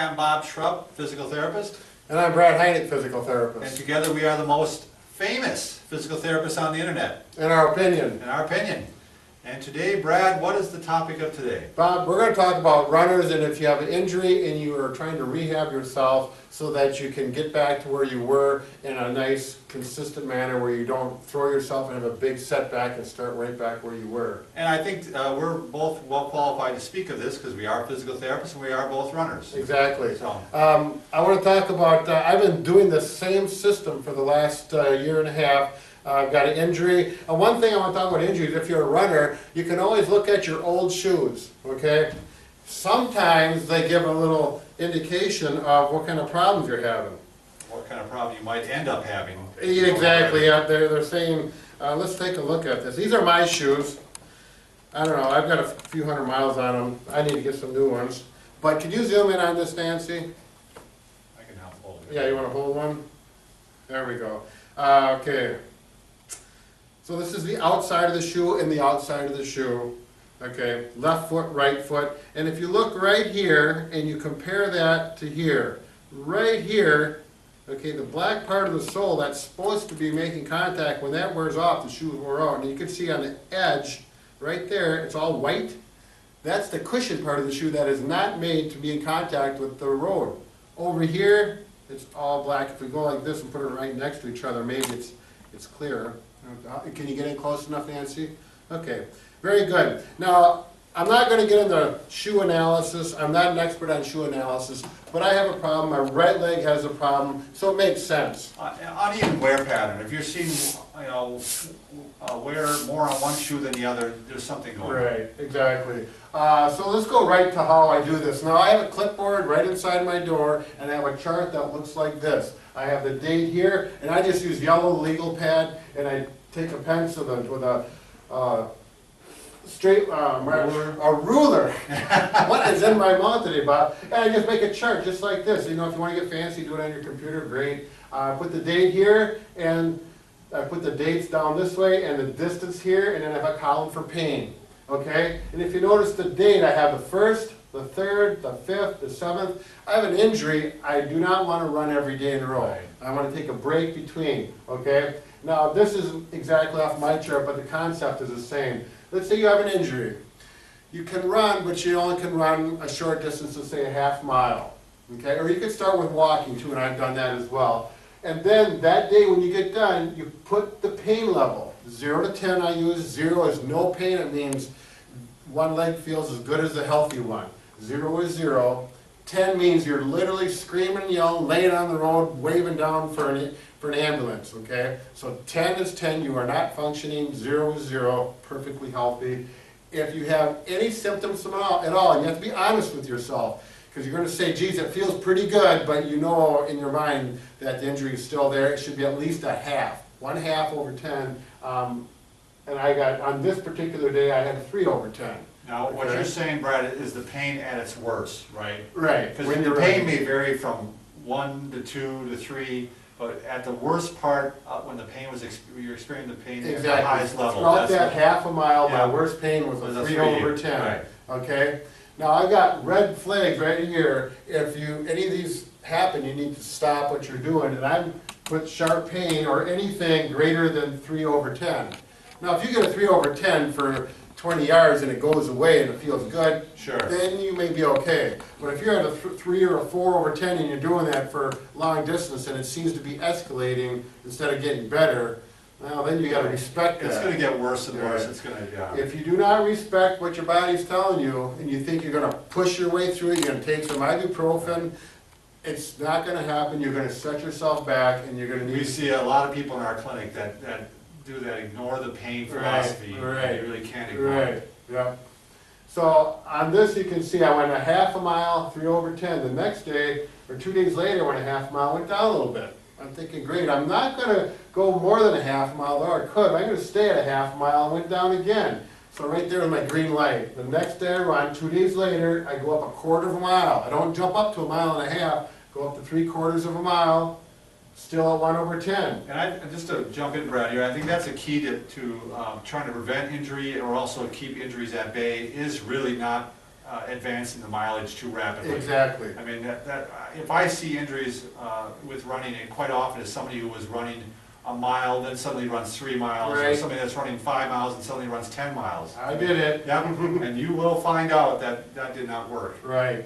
I'm Bob Schrupp, physical therapist. And I'm Brad Heineck, physical And therapist. together we are the most famous physical therapists on the internet, In our opinion. in our opinion. And today, Brad, what is the topic of today? Bob, we're going to talk about runners, and if you have an injury and you are trying to rehab yourself so that you can get back to where you were in a nice, consistent manner where you don't throw yourself and have a big setback and start right back where you were. And I think we're both well qualified to speak of this because we are physical therapists and we are both runners. Exactly. So, I want to talk about, I've been doing the same system for the last year and a half. I've got an injury. One thing I want to talk about injuries, if you're a runner, you can always look at your old shoes, okay? Sometimes they give a little indication of what kind of problems you're having. what kind of problem you might end up having. Exactly, yeah, they're saying, let's take a look at this. These are my shoes. I don't know, I've got a few hundred miles on them. I need to get some new ones. But could you zoom in on this, Nancy? I can help hold it. Yeah, you want to hold one? There we go. Okay. So this is the outside of the shoe and the outside of the shoe. Okay, left foot, right foot. And if you look right here and you compare that to here, right here, okay, the black part of the sole that's supposed to be making contact, when that wears off, the shoe will wear out. And you can see on the edge, right there, it's all white. That's the cushion part of the shoe that is not made to be in contact with the road. Over here, it's all black. If we go like this and put it right next to each other, maybe it's clearer. Can you get in close enough, Nancy? Okay, very good. Now, I'm not going to get into shoe analysis. I'm not an expert on shoe analysis, but I have a problem. My right leg has a problem, so it makes sense. Uneven wear pattern. If you're seeing, wear more on one shoe than the other, there's something going on. Right, exactly. So let's go right to how I do this. Now, I have a clipboard right inside my door, and I have a chart that looks like this. I have the date here, and I just use yellow legal pad, and I take a pencil with a straight a ruler. What is in my mouth today, Bob? And I just make a chart just like this. You know, if you want to get fancy, do it on your computer. Great. Put the date here, and I put the dates down this way, and the distance here, and then I have a column for pain. Okay. And if you notice the date, I have the 1st, the 3rd, the 5th, the 7th. I have an injury. I do not want to run every day in a row. Right. I want to take a break between. Okay. Now, this isn't exactly off my chart, but the concept is the same. Let's say you have an injury. You can run, but you only can run a short distance, let's say a half mile. Okay? Or you could start with walking too, and I've done that as well. And then that day when you get done, you put the pain level. 0 to 10 I use. 0 is no pain. It means one leg feels as good as the healthy one. 0 is 0. 10 means you're literally screaming and yelling, laying on the road, waving down for an ambulance, okay? So 10 is 10, you are not functioning. 0 is 0, perfectly healthy. If you have any symptoms at all, you have to be honest with yourself, because you're going to say, geez, it feels pretty good, but you know in your mind that the injury is still there. It should be at least a half, 1/2 over 10. And I got, on this particular day, I had a 3 over 10. Now, what you're saying, Brad, is the pain at its worst, right? Right. Because the pain may vary from 1 to 2 to 3, but at the worst part, when the pain was, you're experiencing the pain at the highest level. Throughout that half a mile, yeah, my worst pain was a 3 over 10. Right. Okay? Now, I got red flags right here. If any of these happen, you need to stop what you're doing. And I put sharp pain or anything greater than 3 over 10. Now, if you get a 3 over 10 for 20 yards and it goes away and it feels good, sure, then you may be okay. But if you're at a 3 or a 4 over 10 and you're doing that for long distance and it seems to be escalating instead of getting better, well, then you got to respect that. It's going to get worse and worse. It's going to, yeah. If you do not respect what your body's telling you and you think you're going to push your way through it, you're going to take some ibuprofen, it's not going to happen. You're going to set yourself back and you're going to need... We see a lot of people in our clinic that do that, ignore the pain philosophy. Right. You really can't ignore it. Right, yeah. So on this you can see I went a half a mile, 3 over 10. The next day, or 2 days later, I went a half mile, went down a little bit. I'm thinking, great, I'm not going to go more than a half mile, though I could. I'm going to stay at a half mile and went down again. So right there with my green light. The next day I run, 2 days later, I go up a 1/4 of a mile. I don't jump up to 1.5 miles, go up to 3/4 of a mile, still at 1 over 10. And just to jump in, Brad, here, I think that's a key to trying to prevent injury or also keep injuries at bay is really not advancing the mileage too rapidly. Exactly. I mean, if I see injuries with running, and quite often it's somebody who was running a mile, then suddenly runs 3 miles, or Right. somebody that's running 5 miles and suddenly runs 10 miles. I did it. Yeah, and you will find out that that did not work. Right.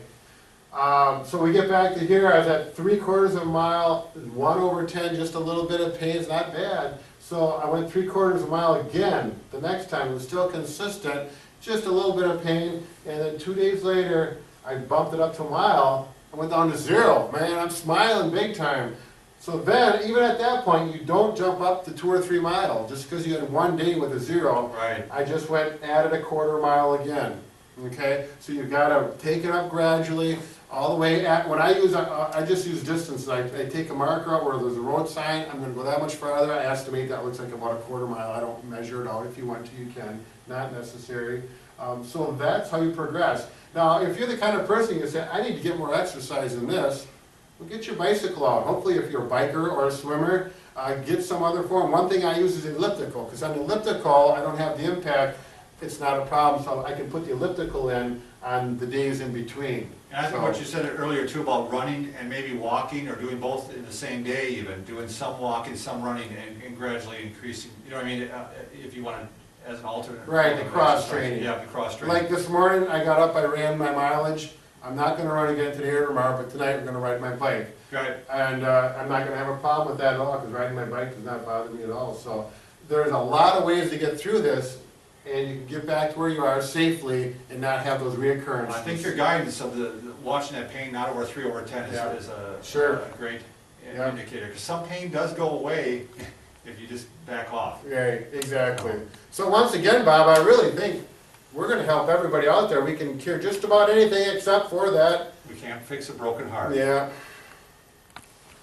So we get back to here, I was at 3/4 of a mile, 1/10, just a little bit of pain, it's not bad. So I went 3/4 of a mile again, the next time, it was still consistent, just a little bit of pain, and then 2 days later, I bumped it up to a mile, I went down to 0, man, I'm smiling big time. So then, even at that point, you don't jump up to 2 or 3 miles, just because you had one day with a 0. Right. I just went, added a 1/4 mile again, okay? So you gotta take it up gradually, all the way at, when I use, I just use distance, I take a marker out where there's a road sign, I'm gonna go that much farther, I estimate that looks like about a 1/4 mile, I don't measure it out, if you want to, you can, not necessary. So that's how you progress. Now, if you're the kind of person you say, I need to get more exercise than this, well, get your bicycle out. Hopefully, if you're a biker or a swimmer, get some other form. One thing I use is elliptical, because on the elliptical, I don't have the impact, it's not a problem, so I can put the elliptical in on the days in between. And I think what you said earlier too about running and maybe walking, or doing both in the same day even, doing some walking, some running, and gradually increasing, you know what I mean, if you want to, as an alternate. Right, the cross training. Yeah, the cross training. Like this morning, I got up, I ran my mileage. I'm not gonna run again today or tomorrow, but tonight we're gonna ride my bike. Right. And I'm not gonna have a problem with that at all, because riding my bike does not bother me at all. So there's a lot of ways to get through this, and you can get back to where you are safely and not have those reoccurrences. I think your guidance of watching that pain not over 3/10 Yeah. is a Sure. a great Yeah. indicator, because some pain does go away if you just back off. Right, exactly. So once again, Bob, I really think we're gonna help everybody out there. We can cure just about anything except for that. We can't fix a broken heart. Yeah.